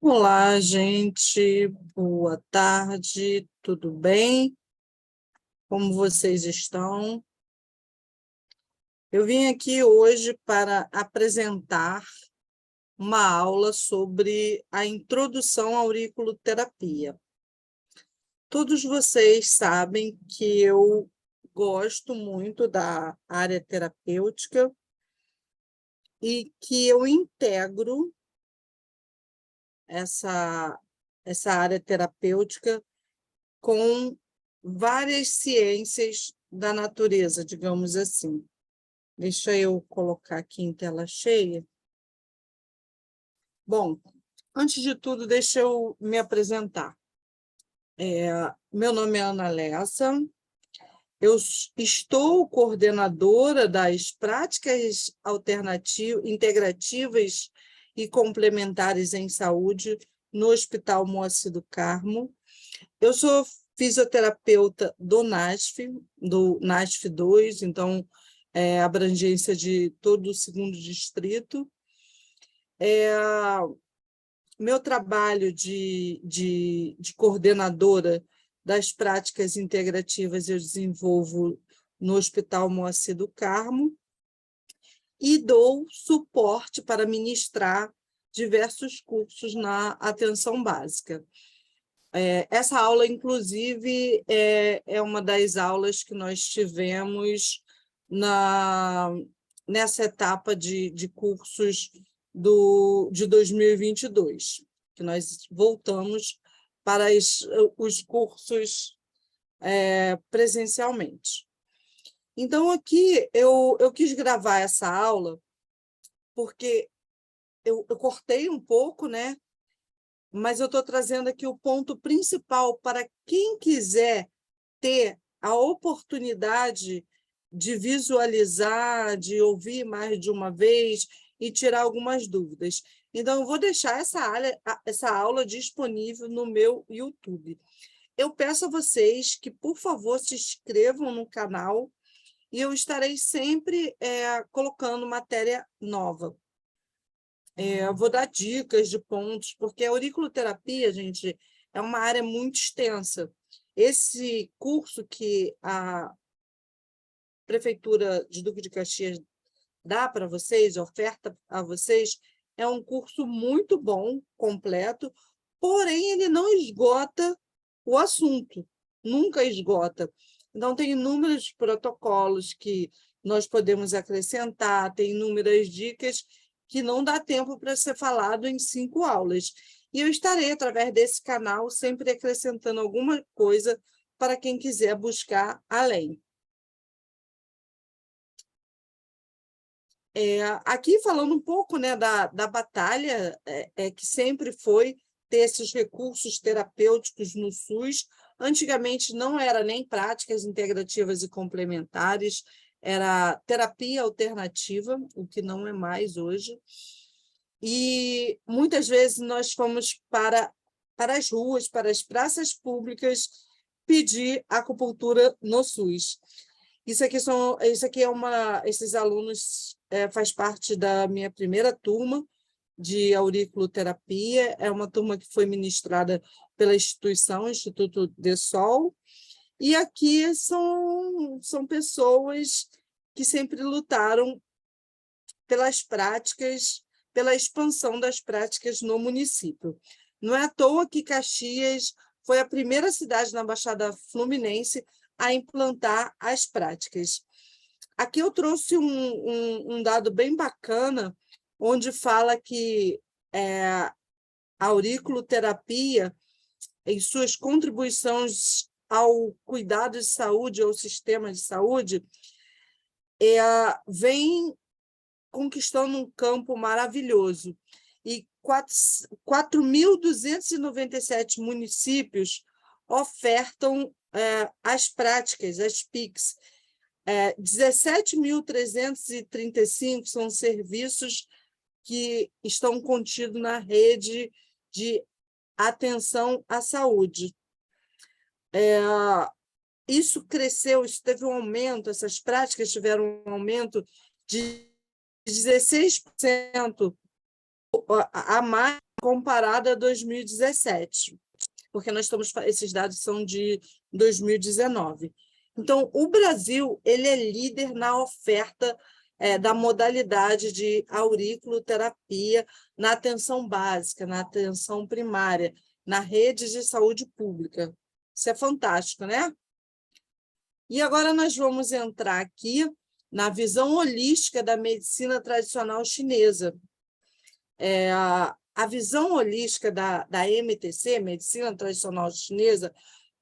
Olá, gente. Boa tarde. Tudo bem? Como vocês estão? Eu vim aqui hoje para apresentar uma aula sobre a introdução à auriculoterapia. Todos vocês sabem que eu gosto muito da área terapêutica e que eu integro essa, essa área terapêutica com várias ciências da natureza, digamos assim. Deixa eu colocar aqui em tela cheia. Bom, antes de tudo, deixa eu me apresentar. Meu nome é Ana Lessa, eu estou coordenadora das práticas alternativas, integrativas e complementares em saúde no Hospital Moacir do Carmo. Eu sou fisioterapeuta do NASF 2, então, abrangência de todo o 2º distrito. Meu trabalho de coordenadora das práticas integrativas eu desenvolvo no Hospital Moacir do Carmo e dou suporte para ministrar diversos cursos na atenção básica. Essa aula, inclusive, é uma das aulas que nós tivemos nessa etapa de cursos de 2022, que nós voltamos para os cursos presencialmente. Então, aqui eu quis gravar essa aula porque eu cortei um pouco, né? Mas eu estou trazendo aqui o ponto principal para quem quiser ter a oportunidade de visualizar, de ouvir mais de uma vez e tirar algumas dúvidas. Então, eu vou deixar essa aula disponível no meu YouTube. Eu peço a vocês que, por favor, se inscrevam no canal e eu estarei sempre colocando matéria nova. Eu vou dar dicas de pontos, porque a auriculoterapia, gente, é uma área muito extensa. Esse curso que a Prefeitura de Duque de Caxias dá para vocês, oferta a vocês, é um curso muito bom, completo, porém ele não esgota o assunto, nunca esgota. Então, tem inúmeros protocolos que nós podemos acrescentar, tem inúmeras dicas que não dá tempo para ser falado em 5 aulas. E eu estarei, através desse canal, sempre acrescentando alguma coisa para quem quiser buscar além. Aqui, falando um pouco, né, da batalha que sempre foi ter esses recursos terapêuticos no SUS. Antigamente não era nem práticas integrativas e complementares, era terapia alternativa, o que não é mais hoje. E muitas vezes nós fomos para as ruas, para as praças públicas, pedir acupuntura no SUS. Esses alunos faz parte da minha primeira turma de auriculoterapia, é uma turma que foi ministrada pela Instituto de Sol, e aqui são pessoas que sempre lutaram pelas práticas, pela expansão das práticas no município. Não é à toa que Caxias foi a primeira cidade na Baixada Fluminense a implantar as práticas. Aqui eu trouxe um dado bem bacana, onde fala que a auriculoterapia, em suas contribuições ao cuidado de saúde, ao sistema de saúde, vem conquistando um campo maravilhoso. E 4.297 municípios ofertam as práticas, as PICs. 17.335 são serviços que estão contidos na rede de atenção à saúde. Isso cresceu, isso teve um aumento, essas práticas tiveram um aumento de 16% a mais comparada a 2017, porque esses dados são de 2019. Então, o Brasil ele é líder na oferta da modalidade de auriculoterapia na atenção básica, na atenção primária, na rede de saúde pública. Isso é fantástico, né? E agora nós vamos entrar aqui na visão holística da medicina tradicional chinesa. A visão holística da MTC, Medicina Tradicional Chinesa,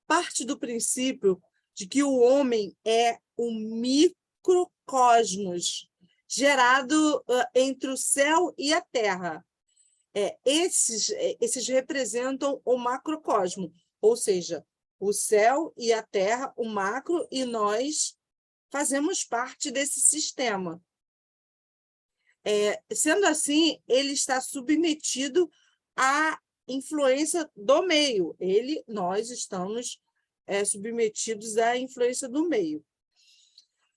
parte do princípio de que o homem é um microcosmos gerado entre o céu e a terra. Esses representam o macrocosmo, ou seja, o céu e a terra, o macro, e nós fazemos parte desse sistema. Sendo assim, ele está submetido à influência do meio. Nós estamos submetidos à influência do meio.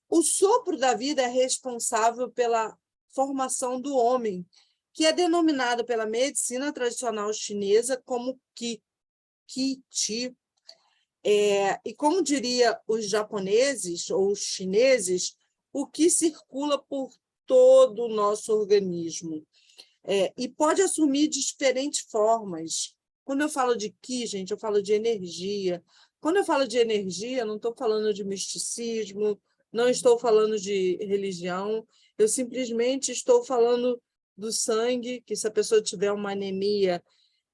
O sopro da vida é responsável pela formação do homem, que é denominado pela medicina tradicional chinesa como Qi Chi. E como diria os japoneses ou os chineses, o Qi circula por todo o nosso organismo e pode assumir diferentes formas. Quando eu falo de Qi, gente, eu falo de energia. Quando eu falo de energia, não estou falando de misticismo, não estou falando de religião, eu simplesmente estou falando do sangue, que se a pessoa tiver uma anemia,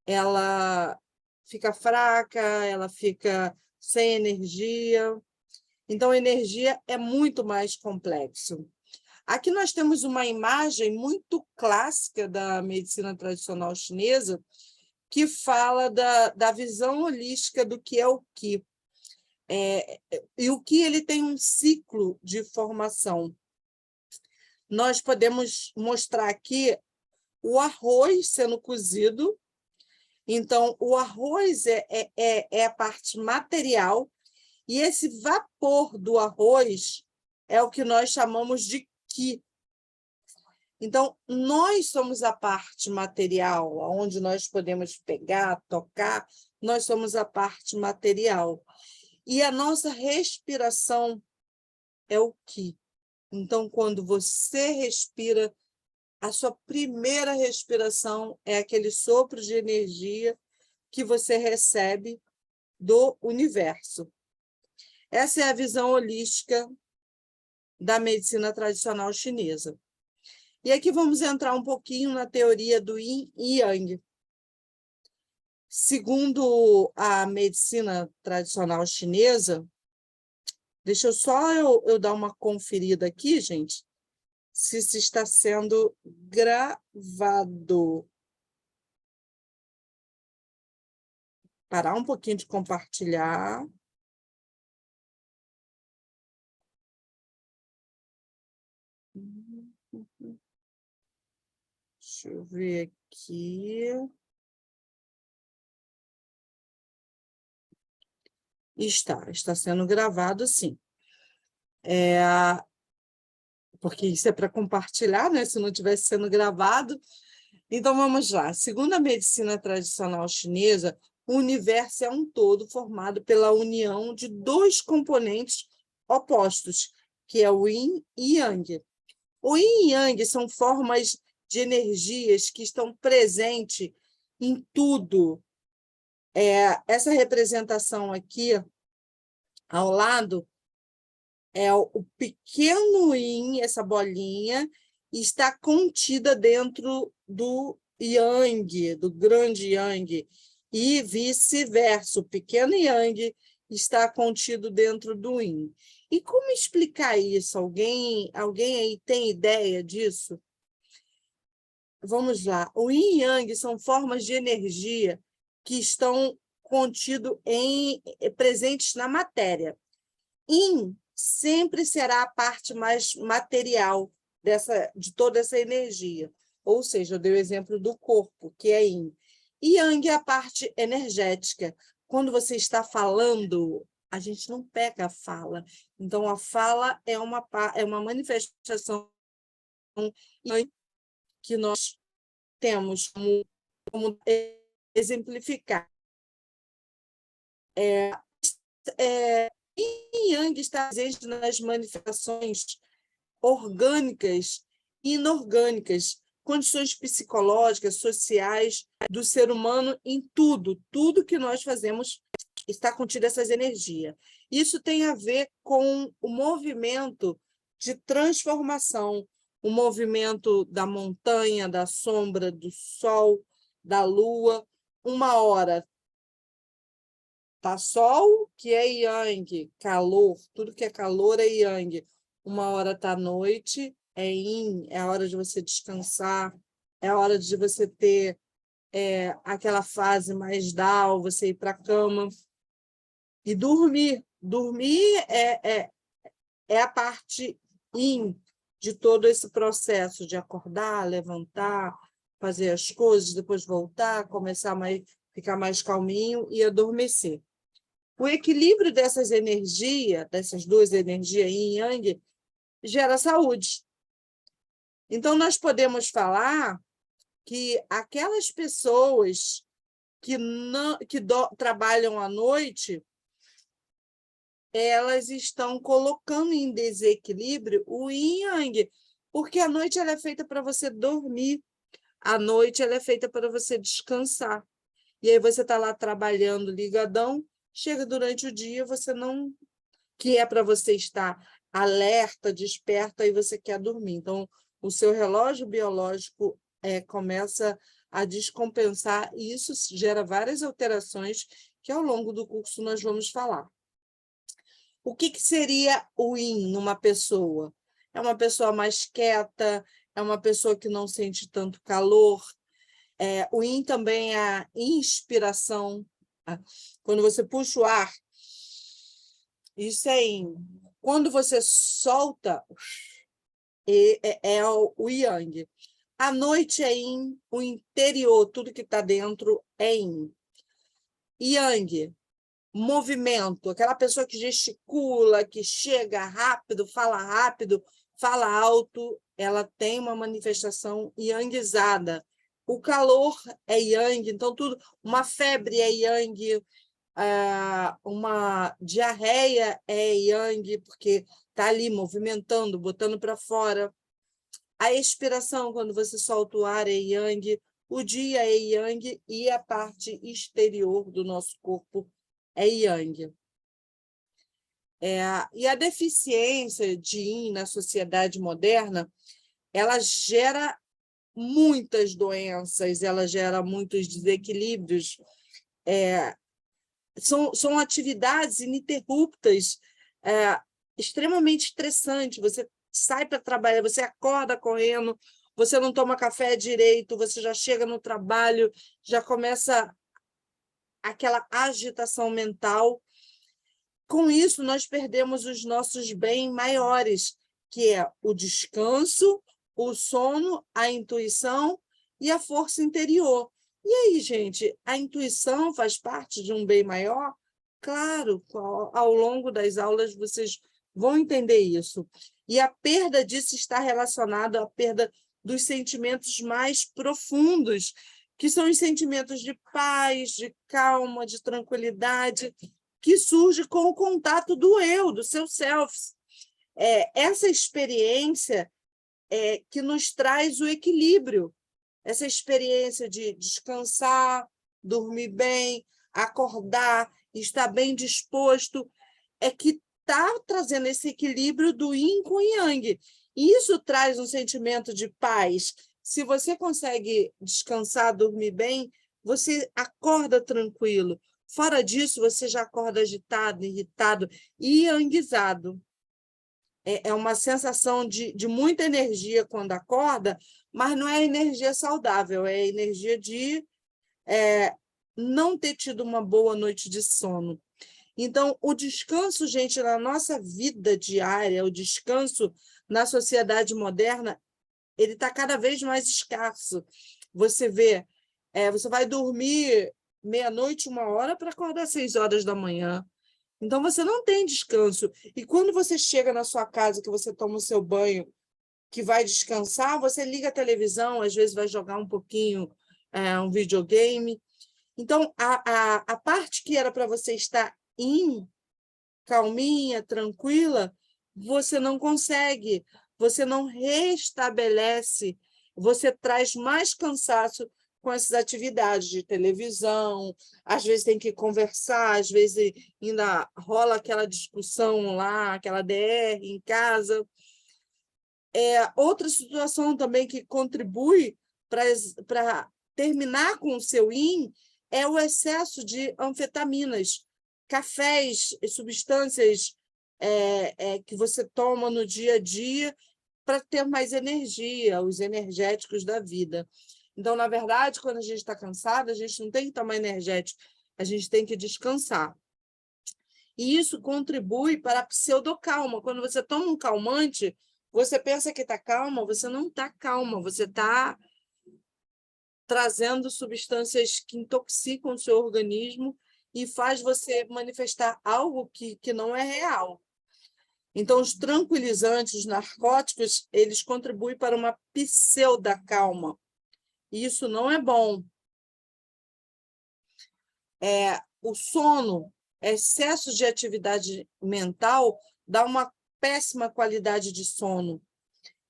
ela fica fraca, ela fica sem energia. Então, a energia é muito mais complexo. Aqui nós temos uma imagem muito clássica da medicina tradicional chinesa que fala da visão holística do que é o Qi. E o Qi ele tem um ciclo de formação. Nós podemos mostrar aqui o arroz sendo cozido. Então, o arroz é a parte material, e esse vapor do arroz é o que nós chamamos de Qi. Então, nós somos a parte material, onde nós podemos pegar, tocar, nós somos a parte material. E a nossa respiração é o Qi. Então, quando você respira, a sua primeira respiração é aquele sopro de energia que você recebe do universo. Essa é a visão holística da medicina tradicional chinesa. E aqui vamos entrar um pouquinho na teoria do Yin e Yang. Segundo a medicina tradicional chinesa, deixa eu só eu dar uma conferida aqui, gente, se está sendo gravado. Parar um pouquinho de compartilhar. Deixa eu ver aqui. Está sendo gravado, sim. Porque isso é para compartilhar, né? Se não estivesse sendo gravado. Então, vamos lá. Segundo a medicina tradicional chinesa, o universo é um todo formado pela união de dois componentes opostos, que é o Yin e Yang. O Yin e Yang são formas de energias que estão presentes em tudo. Essa representação aqui, ao lado, é o pequeno Yin, essa bolinha, está contida dentro do Yang, do grande Yang, e vice-versa, o pequeno Yang está contido dentro do Yin. E como explicar isso? Alguém aí tem ideia disso? Vamos lá. O Yin e Yang são formas de energia que estão presentes na matéria. Yin sempre será a parte mais material de toda essa energia. Ou seja, eu dei o exemplo do corpo, que é Yin. E Yang é a parte energética. Quando você está falando, a gente não pega a fala. Então, a fala é uma manifestação que nós temos como Vamos exemplificar. Yin Yang está presente nas manifestações orgânicas e inorgânicas, condições psicológicas, sociais do ser humano em tudo. Tudo que nós fazemos está contido essas energias. Isso tem a ver com o movimento de transformação, o movimento da montanha, da sombra, do sol, da lua. Uma hora tá sol, que é yang, calor, tudo que é calor é yang. Uma hora tá noite, é yin, é a hora de você descansar, é a hora de você ter aquela fase mais down, você ir para a cama e dormir. Dormir é a parte yin de todo esse processo de acordar, levantar, fazer as coisas, depois voltar, começar a ficar mais calminho e adormecer. O equilíbrio dessas energias, dessas duas energias, yin e yang, gera saúde. Então, nós podemos falar que aquelas pessoas que trabalham à noite, elas estão colocando em desequilíbrio o yin e yang, porque a noite ela é feita para você dormir, a noite ela é feita para você descansar. E aí você está lá trabalhando ligadão, chega durante o dia, você não... que é para você estar alerta, desperta, e você quer dormir. Então, o seu relógio biológico começa a descompensar, e isso gera várias alterações que, ao longo do curso, nós vamos falar. O que seria o yin numa pessoa? É uma pessoa mais quieta, é uma pessoa que não sente tanto calor. O yin também é a inspiração. Quando você puxa o ar, isso é yin. Quando você solta, é o yang. A noite é yin, o interior, tudo que está dentro é yin. Yang, movimento, aquela pessoa que gesticula, que chega rápido, fala alto, ela tem uma manifestação yangizada. O calor é yang, então tudo, uma febre é yang, uma diarreia é yang, porque está ali movimentando, botando para fora. A expiração, quando você solta o ar, é yang. O dia é yang e a parte exterior do nosso corpo é yang. E a deficiência de yin na sociedade moderna, ela gera muitas doenças, ela gera muitos desequilíbrios. São atividades ininterruptas, extremamente estressantes. Você sai para trabalhar, você acorda correndo, você não toma café direito, você já chega no trabalho, já começa aquela agitação mental. Com isso, nós perdemos os nossos bens maiores, que é o descanso, o sono, a intuição e a força interior. E aí, gente, a intuição faz parte de um bem maior? Claro, ao longo das aulas vocês vão entender isso. E a perda disso está relacionada à perda dos sentimentos mais profundos, que são os sentimentos de paz, de calma, de tranquilidade, que surge com o contato do eu, do seu self. Essa experiência que nos traz o equilíbrio, essa experiência de descansar, dormir bem, acordar, estar bem disposto, é que está trazendo esse equilíbrio do yin com o yang. E isso traz um sentimento de paz. Se você consegue descansar, dormir bem, você acorda tranquilo. Fora disso, você já acorda agitado, irritado e yangizado. É uma sensação de muita energia quando acorda, mas não é energia saudável, é energia de não ter tido uma boa noite de sono. Então, o descanso, gente, na nossa vida diária, o descanso na sociedade moderna, ele está cada vez mais escasso. Você vê, você vai dormir meia-noite, 1h, para acordar às 6 horas da manhã. Então, você não tem descanso. E quando você chega na sua casa, que você toma o seu banho, que vai descansar, você liga a televisão, às vezes vai jogar um pouquinho um videogame. Então, a parte que era para você estar calminha, tranquila, você não consegue, você não restabelece, você traz mais cansaço com essas atividades de televisão, às vezes tem que conversar, às vezes ainda rola aquela discussão lá, aquela DR em casa. Outra situação também que contribui para terminar com o seu yin é o excesso de anfetaminas, cafés, substâncias que você toma no dia a dia para ter mais energia, os energéticos da vida. Então, na verdade, quando a gente está cansado, a gente não tem que tomar energético, a gente tem que descansar. E isso contribui para a pseudocalma. Quando você toma um calmante, você pensa que está calma, você não está calma, você está trazendo substâncias que intoxicam o seu organismo e faz você manifestar algo que não é real. Então, os tranquilizantes, os narcóticos, eles contribuem para uma pseudocalma. E isso não é bom. O sono, excesso de atividade mental, dá uma péssima qualidade de sono.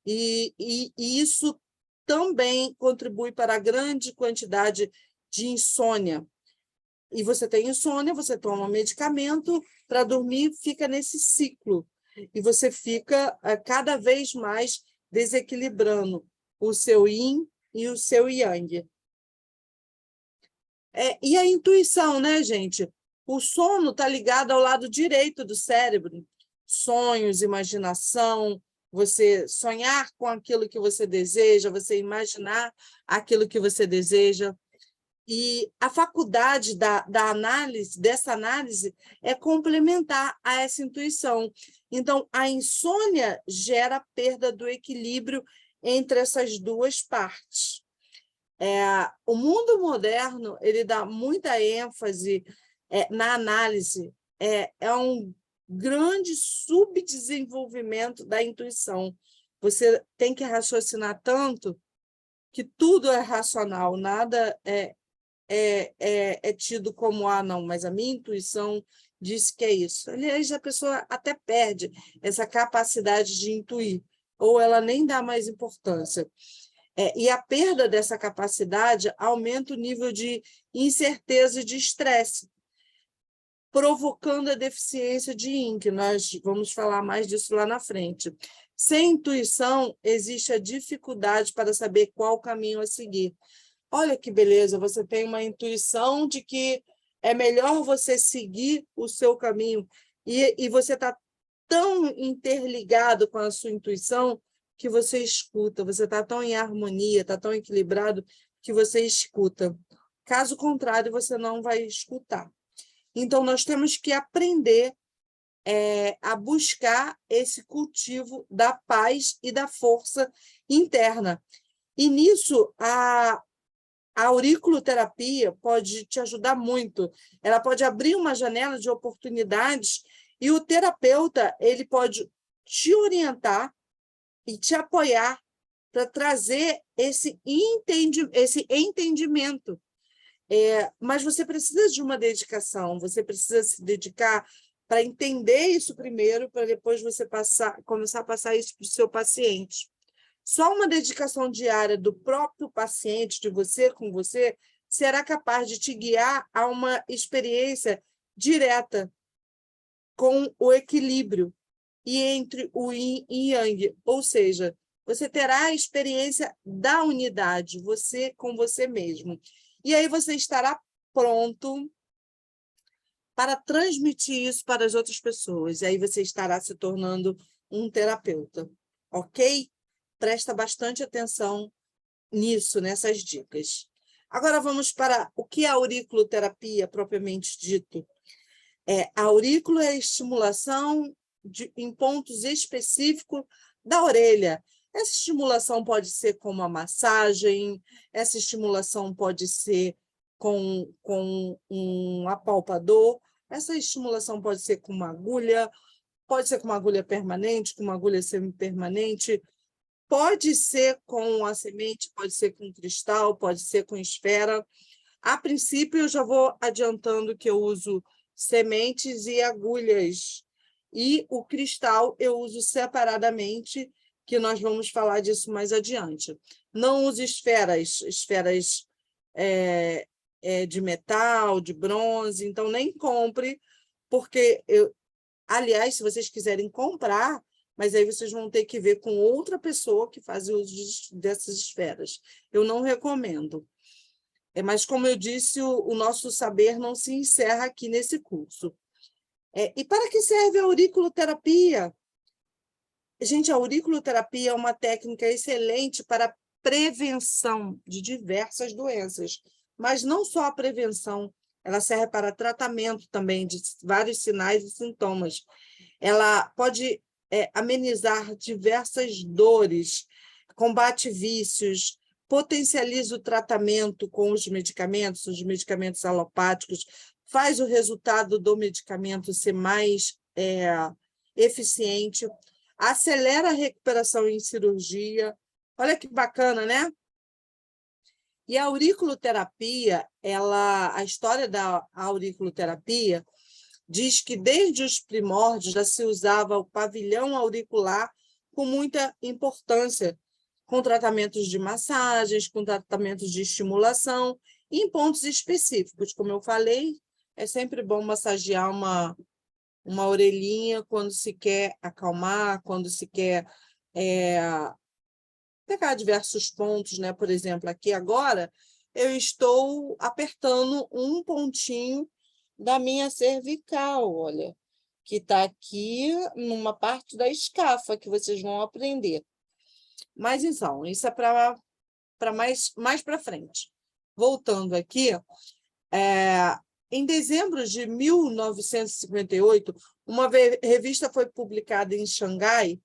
E isso também contribui para a grande quantidade de insônia. E você tem insônia, você toma medicamento para dormir, fica nesse ciclo. E você fica cada vez mais desequilibrando o seu yin e o seu yang. E a intuição, né, gente? O sono está ligado ao lado direito do cérebro. Sonhos, imaginação, você sonhar com aquilo que você deseja, você imaginar aquilo que você deseja. E a faculdade dessa análise é complementar a essa intuição. Então, a insônia gera perda do equilíbrio entre essas duas partes. O mundo moderno ele dá muita ênfase na análise. É um grande subdesenvolvimento da intuição. Você tem que raciocinar tanto que tudo é racional, nada é tido como, não, mas a minha intuição disse que é isso. Aliás, a pessoa até perde essa capacidade de intuir, ou ela nem dá mais importância. E a perda dessa capacidade aumenta o nível de incerteza e de estresse, provocando a deficiência de yin, que nós vamos falar mais disso lá na frente. Sem intuição, existe a dificuldade para saber qual caminho a seguir. Olha que beleza, você tem uma intuição de que é melhor você seguir o seu caminho, e você está tão interligado com a sua intuição que você escuta, você está tão em harmonia, está tão equilibrado que você escuta. Caso contrário, você não vai escutar. Então, nós temos que aprender a buscar esse cultivo da paz e da força interna. E nisso, a auriculoterapia pode te ajudar muito. Ela pode abrir uma janela de oportunidades e o terapeuta ele pode te orientar e te apoiar para trazer esse entendimento. Mas você precisa de uma dedicação, você precisa se dedicar para entender isso primeiro, para depois você começar a passar isso para o seu paciente. Só uma dedicação diária do próprio paciente, de você com você, será capaz de te guiar a uma experiência direta com o equilíbrio e entre o yin e yang, ou seja, você terá a experiência da unidade, você com você mesmo. E aí você estará pronto para transmitir isso para as outras pessoas. E aí você estará se tornando um terapeuta, ok? Presta bastante atenção nisso, nessas dicas. Agora vamos para o que é a auriculoterapia propriamente dito. A aurícula é a estimulação em pontos específicos da orelha. Essa estimulação pode ser com uma massagem, essa estimulação pode ser com um apalpador, essa estimulação pode ser com uma agulha, pode ser com uma agulha permanente, com uma agulha semipermanente. Pode ser com a semente, pode ser com cristal, pode ser com esfera. A princípio, eu já vou adiantando que eu uso sementes e agulhas. E o cristal eu uso separadamente, que nós vamos falar disso mais adiante. Não uso esferas de metal, de bronze, então nem compre, porque aliás, se vocês quiserem comprar, mas aí vocês vão ter que ver com outra pessoa que faz uso dessas esferas. Eu não recomendo. Mas, como eu disse, o nosso saber não se encerra aqui nesse curso. E para que serve a auriculoterapia? Gente, a auriculoterapia é uma técnica excelente para prevenção de diversas doenças, mas não só a prevenção, ela serve para tratamento também de vários sinais e sintomas. Ela pode amenizar diversas dores, combate vícios, potencializa o tratamento com os medicamentos alopáticos, faz o resultado do medicamento ser mais eficiente, acelera a recuperação em cirurgia. Olha que bacana, né? E a auriculoterapia, a história da auriculoterapia diz que desde os primórdios já se usava o pavilhão auricular com muita importância, com tratamentos de massagens, com tratamentos de estimulação, em pontos específicos. Como eu falei, é sempre bom massagear uma orelhinha quando se quer acalmar, quando se quer pegar diversos pontos, né? Por exemplo, aqui agora eu estou apertando um pontinho da minha cervical, olha, que está aqui numa parte da escafa que vocês vão aprender. Mas, então, isso é para mais para frente. Voltando aqui, em dezembro de 1958, uma revista foi publicada em Xangai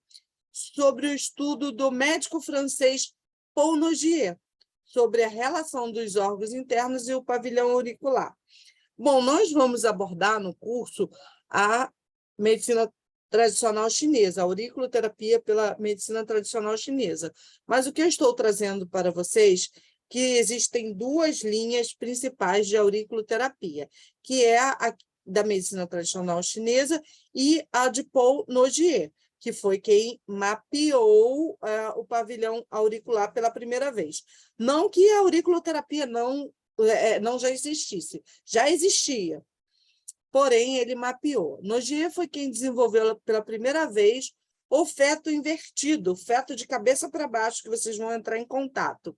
sobre o estudo do médico francês Paul Nogier, sobre a relação dos órgãos internos e o pavilhão auricular. Bom, nós vamos abordar no curso a medicina tradicional chinesa, a auriculoterapia pela medicina tradicional chinesa. Mas o que eu estou trazendo para vocês que existem duas linhas principais de auriculoterapia, que é a da medicina tradicional chinesa e a de Paul Nogier, que foi quem mapeou o pavilhão auricular pela primeira vez. Não que a auriculoterapia não já existisse, já existia, porém ele mapeou. Nogier foi quem desenvolveu pela primeira vez o feto invertido, o feto de cabeça para baixo, que vocês vão entrar em contato.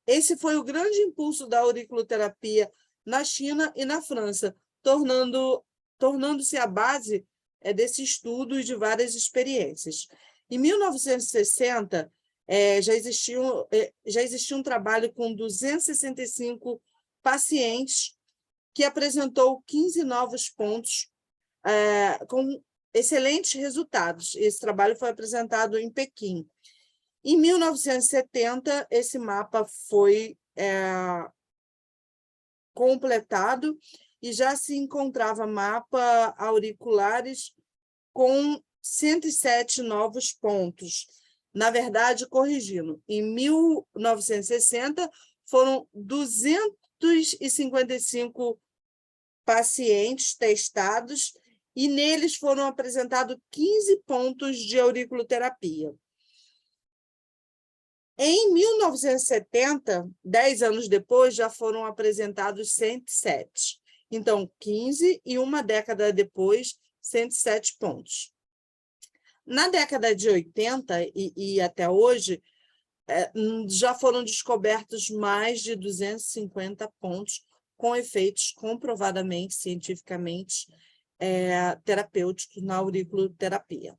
Esse foi o grande impulso da auriculoterapia na China e na França, tornando-se a base desse estudo e de várias experiências. Em 1960, já existia um trabalho com 265 pacientes que apresentou 15 novos pontos com excelentes resultados. Esse trabalho foi apresentado em Pequim. Em 1970, esse mapa foi completado e já se encontrava mapa auriculares com 107 novos pontos. Na verdade, corrigindo, em 1960 foram 255 pacientes testados e neles foram apresentados 15 pontos de auriculoterapia. Em 1970, 10 anos depois, já foram apresentados 107. Então, 15 e uma década depois, 107 pontos. Na década de 80 e até hoje, já foram descobertos mais de 250 pontos com efeitos comprovadamente, cientificamente, terapêuticos na auriculoterapia.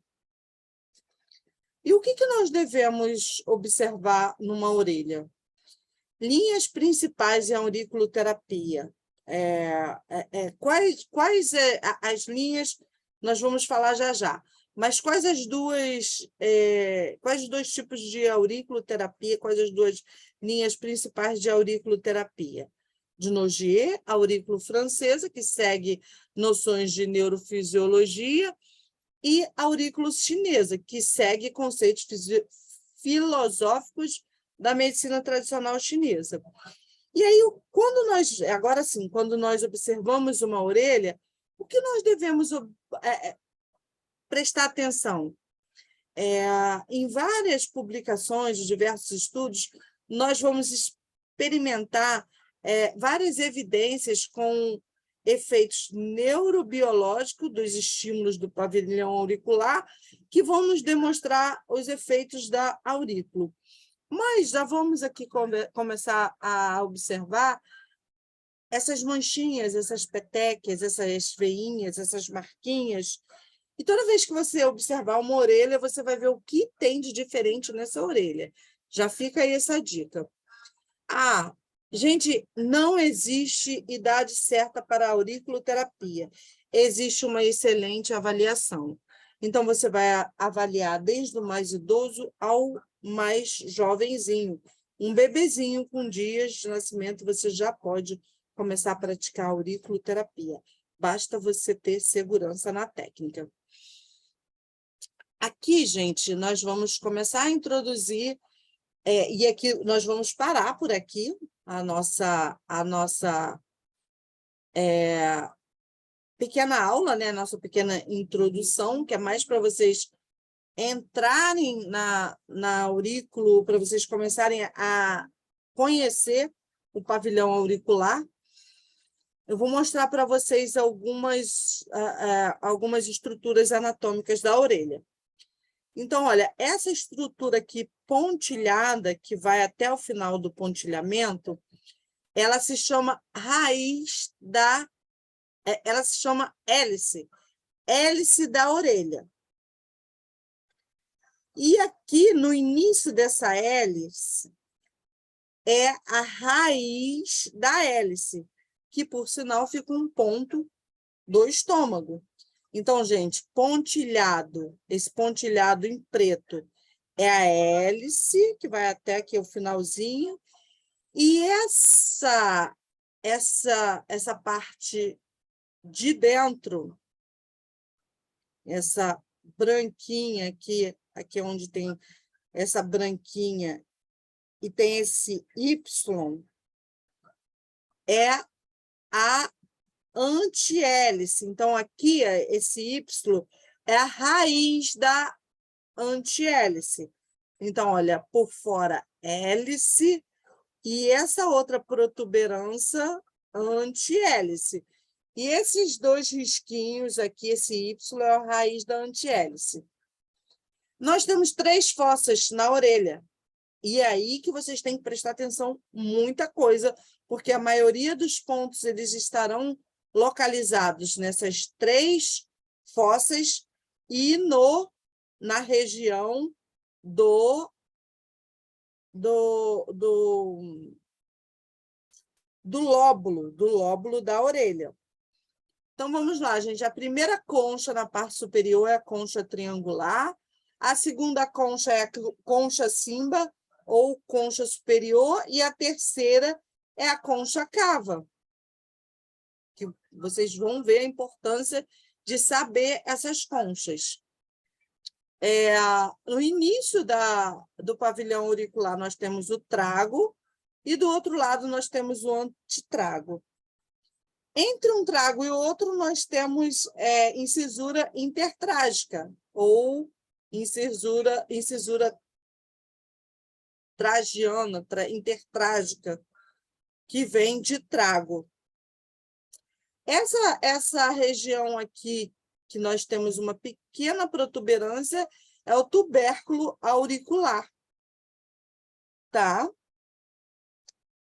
E o que nós devemos observar numa orelha? Linhas principais em auriculoterapia. Quais as linhas, nós vamos falar já. Mas quais os dois tipos de auriculoterapia, quais as duas linhas principais de auriculoterapia? De Nogier, a aurículo francesa, que segue noções de neurofisiologia, e aurículo chinesa, que segue conceitos filosóficos da medicina tradicional chinesa. E aí, agora sim, quando nós observamos uma orelha, o que nós devemos prestar atenção? Em várias publicações, de diversos estudos, nós vamos experimentar várias evidências com efeitos neurobiológicos dos estímulos do pavilhão auricular, que vão nos demonstrar os efeitos da aurícula. Mas já vamos aqui começar a observar essas manchinhas, essas petequias, essas veinhas, essas marquinhas. E toda vez que você observar uma orelha, você vai ver o que tem de diferente nessa orelha. Já fica aí essa dica. Gente, não existe idade certa para a auriculoterapia. Existe uma excelente avaliação. Então, você vai avaliar desde o mais idoso ao mais jovenzinho. Um bebezinho com dias de nascimento, você já pode começar a praticar a auriculoterapia. Basta você ter segurança na técnica. Aqui, gente, nós vamos começar a introduzir, e aqui nós vamos parar por aqui a nossa pequena aula, né? A nossa pequena introdução, que é mais para vocês entrarem na aurículo, para vocês começarem a conhecer o pavilhão auricular. Eu vou mostrar para vocês algumas estruturas anatômicas da orelha. Então, olha, essa estrutura aqui pontilhada, que vai até o final do pontilhamento, ela se chama ela se chama hélice da orelha. E aqui, no início dessa hélice, é a raiz da hélice, que, por sinal, fica um ponto do estômago. Então, gente, pontilhado, esse pontilhado em preto é a hélice, que vai até aqui o finalzinho, e essa parte de dentro, essa branquinha aqui onde tem essa branquinha e tem esse Y, é a antihélice. Então, aqui, esse Y é a raiz da antihélice. Então, olha, por fora, hélice, e essa outra protuberância, antihélice. E esses dois risquinhos aqui, esse Y, é a raiz da antihélice. Nós temos 3 fossas na orelha. E é aí que vocês têm que prestar atenção muita coisa, porque a maioria dos pontos eles estarão localizados nessas 3 fossas e na região do lóbulo da orelha. Então, vamos lá, gente. A primeira concha na parte superior é a concha triangular, a segunda concha é a concha simba, ou concha superior, e a terceira é a concha cava. Que vocês vão ver a importância de saber essas conchas. No início do pavilhão auricular, nós temos o trago, e do outro lado nós temos o antitrago. Entre um trago e outro, nós temos incisura intertrágica, ou incisura tragiana, intertrágica, que vem de trago. Essa região aqui, que nós temos uma pequena protuberância, é o tubérculo auricular. Tá?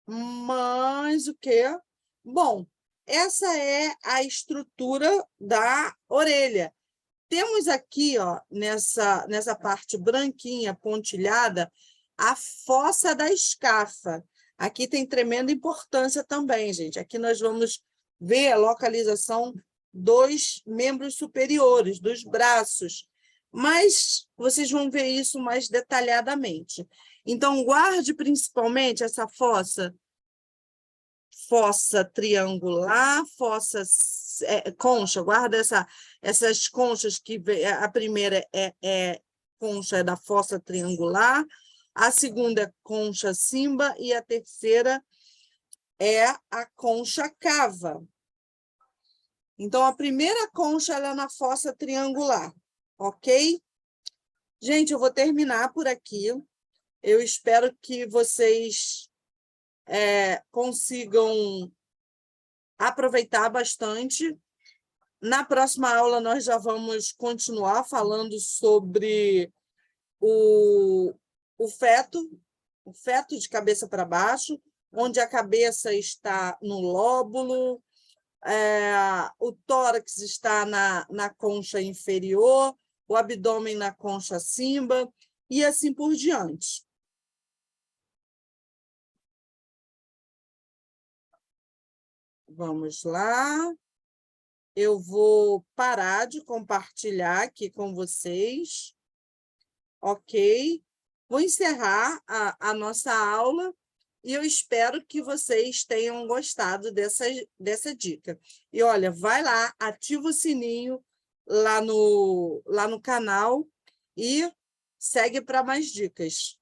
Mas o quê? Bom, essa é a estrutura da orelha. Temos aqui, ó, nessa parte branquinha, pontilhada, a fossa da escafa. Aqui tem tremenda importância também, gente. Aqui nós vamos ver a localização dos membros superiores, dos braços. Mas vocês vão ver isso mais detalhadamente. Então, guarde principalmente essa fossa triangular, fossa concha, guarda essas conchas que a primeira concha da fossa triangular, a segunda é concha simba e a terceira é a concha cava. Então, a primeira concha ela é na fossa triangular, ok? Gente, eu vou terminar por aqui. Eu espero que vocês consigam aproveitar bastante. Na próxima aula, nós já vamos continuar falando sobre o feto de cabeça para baixo, onde a cabeça está no lóbulo, o tórax está na concha inferior, o abdômen na concha simba, e assim por diante. Vamos lá. Eu vou parar de compartilhar aqui com vocês. Ok? Vou encerrar a nossa aula e eu espero que vocês tenham gostado dessa dica. E, olha, vai lá, ativa o sininho lá no canal e segue para mais dicas.